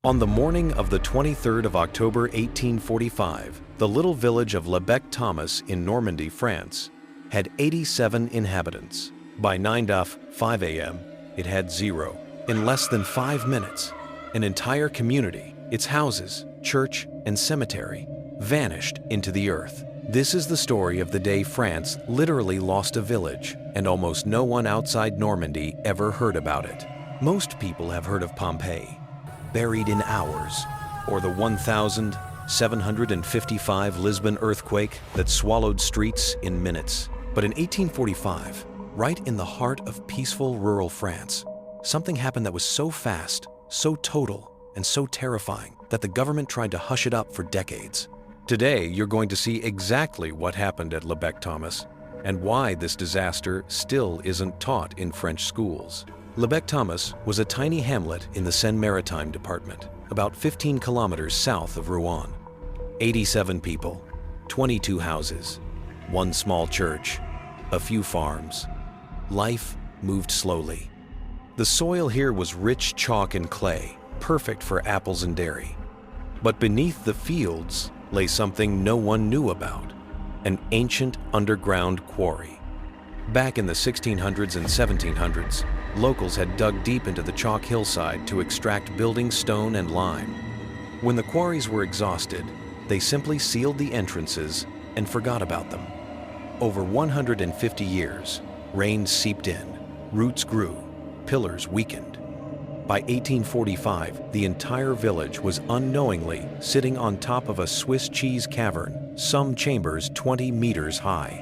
On the morning of the 23rd of October 1845, the little village of Bec-Thomas in Normandy, France, had 87 inhabitants. By 9:05 a.m., it had 0. In less than 5 minutes, an entire community, its houses, church, and cemetery, vanished into the earth. This is the story of the day France literally lost a village, and almost no one outside Normandy ever heard about it. Most people have heard of Pompeii, buried in hours, or the 1,755 Lisbon earthquake that swallowed streets in minutes. But in 1845, right in the heart of peaceful rural France, something happened that was so fast, so total, and so terrifying that the government tried to hush it up for decades. Today, you're going to see exactly what happened at Bec-Thomas and why this disaster still isn't taught in French schools. Bec-Thomas was a tiny hamlet in the Seine-Maritime department, about 15 kilometers south of Rouen. 87 people, 22 houses, one small church, a few farms. Life moved slowly. The soil here was rich chalk and clay, perfect for apples and dairy. But beneath the fields lay something no one knew about, an ancient underground quarry. Back in the 1600s and 1700s, locals had dug deep into the chalk hillside to extract building stone and lime. When the quarries were exhausted, they simply sealed the entrances and forgot about them. Over 150 years, rain seeped in, roots grew, pillars weakened. By 1845, the entire village was unknowingly sitting on top of a Swiss cheese cavern, some chambers 20 meters high.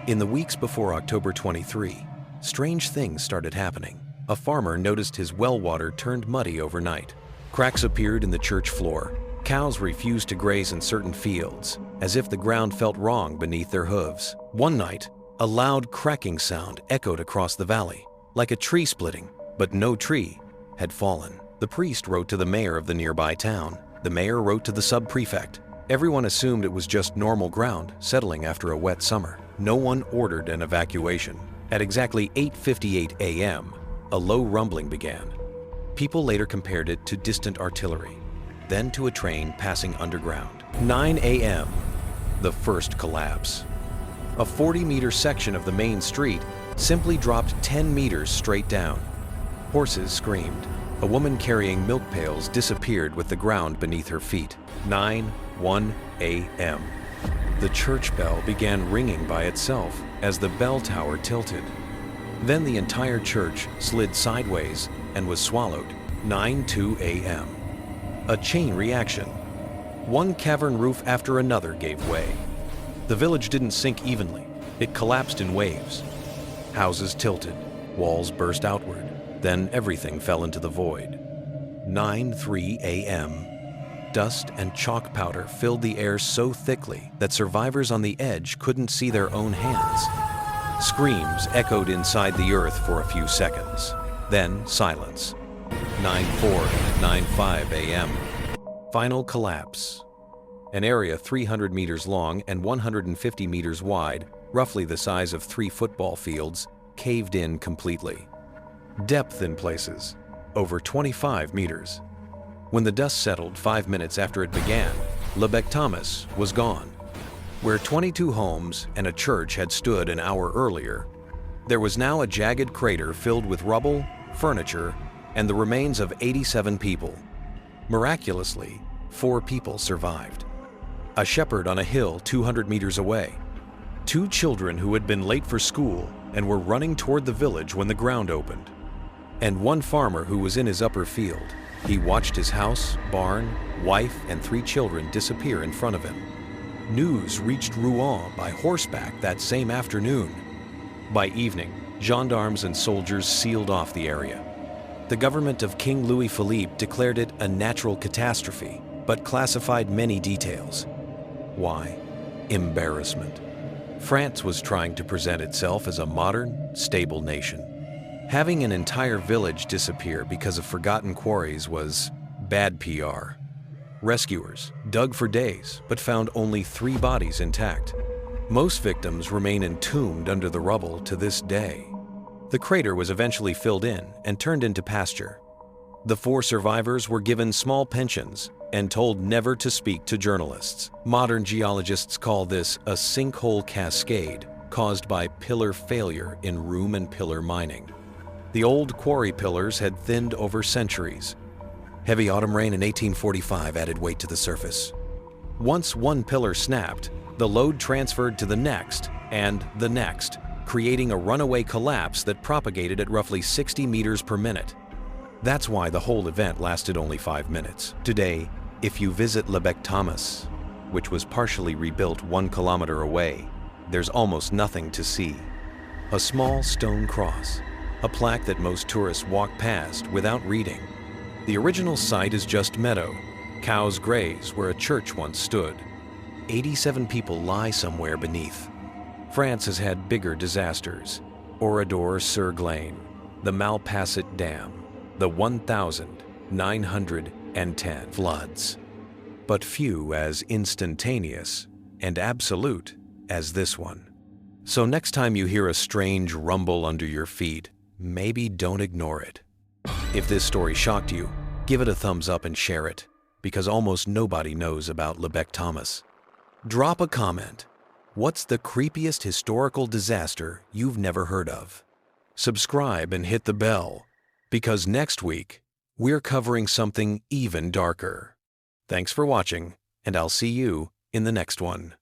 In the weeks before October 23, strange things started happening. A farmer noticed his well water turned muddy overnight. Cracks appeared in the church floor. Cows refused to graze in certain fields, as if the ground felt wrong beneath their hooves. One night, a loud cracking sound echoed across the valley, like a tree splitting, but no tree had fallen. The priest wrote to the mayor of the nearby town. The mayor wrote to the sub-prefect. Everyone assumed it was just normal ground settling after a wet summer. No one ordered an evacuation. At exactly 8:58 a.m., a low rumbling began. People later compared it to distant artillery, then to a train passing underground. 9 a.m., the first collapse. A 40-meter section of the main street simply dropped 10 meters straight down. Horses screamed. A woman carrying milk pails disappeared with the ground beneath her feet. 9:01 a.m. The church bell began ringing by itself as the bell tower tilted. Then the entire church slid sideways and was swallowed. 9:02 a.m. A chain reaction. One cavern roof after another gave way. The village didn't sink evenly. It collapsed in waves. Houses tilted, walls burst outward. Then everything fell into the void. 9:03 a.m. Dust and chalk powder filled the air so thickly that survivors on the edge couldn't see their own hands. Screams echoed inside the earth for a few seconds. Then silence. 9:04 and 9:05 a.m. Final collapse. An area 300 meters long and 150 meters wide, roughly the size of 3 football fields, caved in completely. Depth in places, over 25 meters. When the dust settled 5 minutes after it began, Bec-Thomas was gone. Where 22 homes and a church had stood an hour earlier, there was now a jagged crater filled with rubble, furniture, and the remains of 87 people. Miraculously, 4 people survived. A shepherd on a hill 200 meters away, 2 children who had been late for school and were running toward the village when the ground opened, and 1 farmer who was in his upper field. He watched his house, barn, wife, and 3 children disappear in front of him. News reached Rouen by horseback that same afternoon. By evening, gendarmes and soldiers sealed off the area. The government of King Louis Philippe declared it a natural catastrophe, but classified many details. Why? Embarrassment. France was trying to present itself as a modern, stable nation. Having an entire village disappear because of forgotten quarries was bad PR. Rescuers dug for days but found only 3 bodies intact. Most victims remain entombed under the rubble to this day. The crater was eventually filled in and turned into pasture. The 4 survivors were given small pensions and told never to speak to journalists. Modern geologists call this a sinkhole cascade caused by pillar failure in room and pillar mining. The old quarry pillars had thinned over centuries. Heavy autumn rain in 1845 added weight to the surface. Once one pillar snapped, the load transferred to the next and the next, creating a runaway collapse that propagated at roughly 60 meters per minute. That's why the whole event lasted only 5 minutes. Today, if you visit Bec-Thomas, which was partially rebuilt 1 kilometer away, there's almost nothing to see. A small stone cross, a plaque that most tourists walk past without reading. The original site is just meadow. Cows graze where a church once stood. 87 people lie somewhere beneath. France has had bigger disasters. Oradour-sur-Glane, the Malpasset Dam, the 1,910 floods. But few as instantaneous and absolute as this one. So next time you hear a strange rumble under your feet, maybe don't ignore it. If this story shocked you, give it a thumbs up and share it, because almost nobody knows about Bec-Thomas. Drop a comment. What's the creepiest historical disaster you've never heard of? Subscribe and hit the bell, because next week, we're covering something even darker. Thanks for watching, and I'll see you in the next one.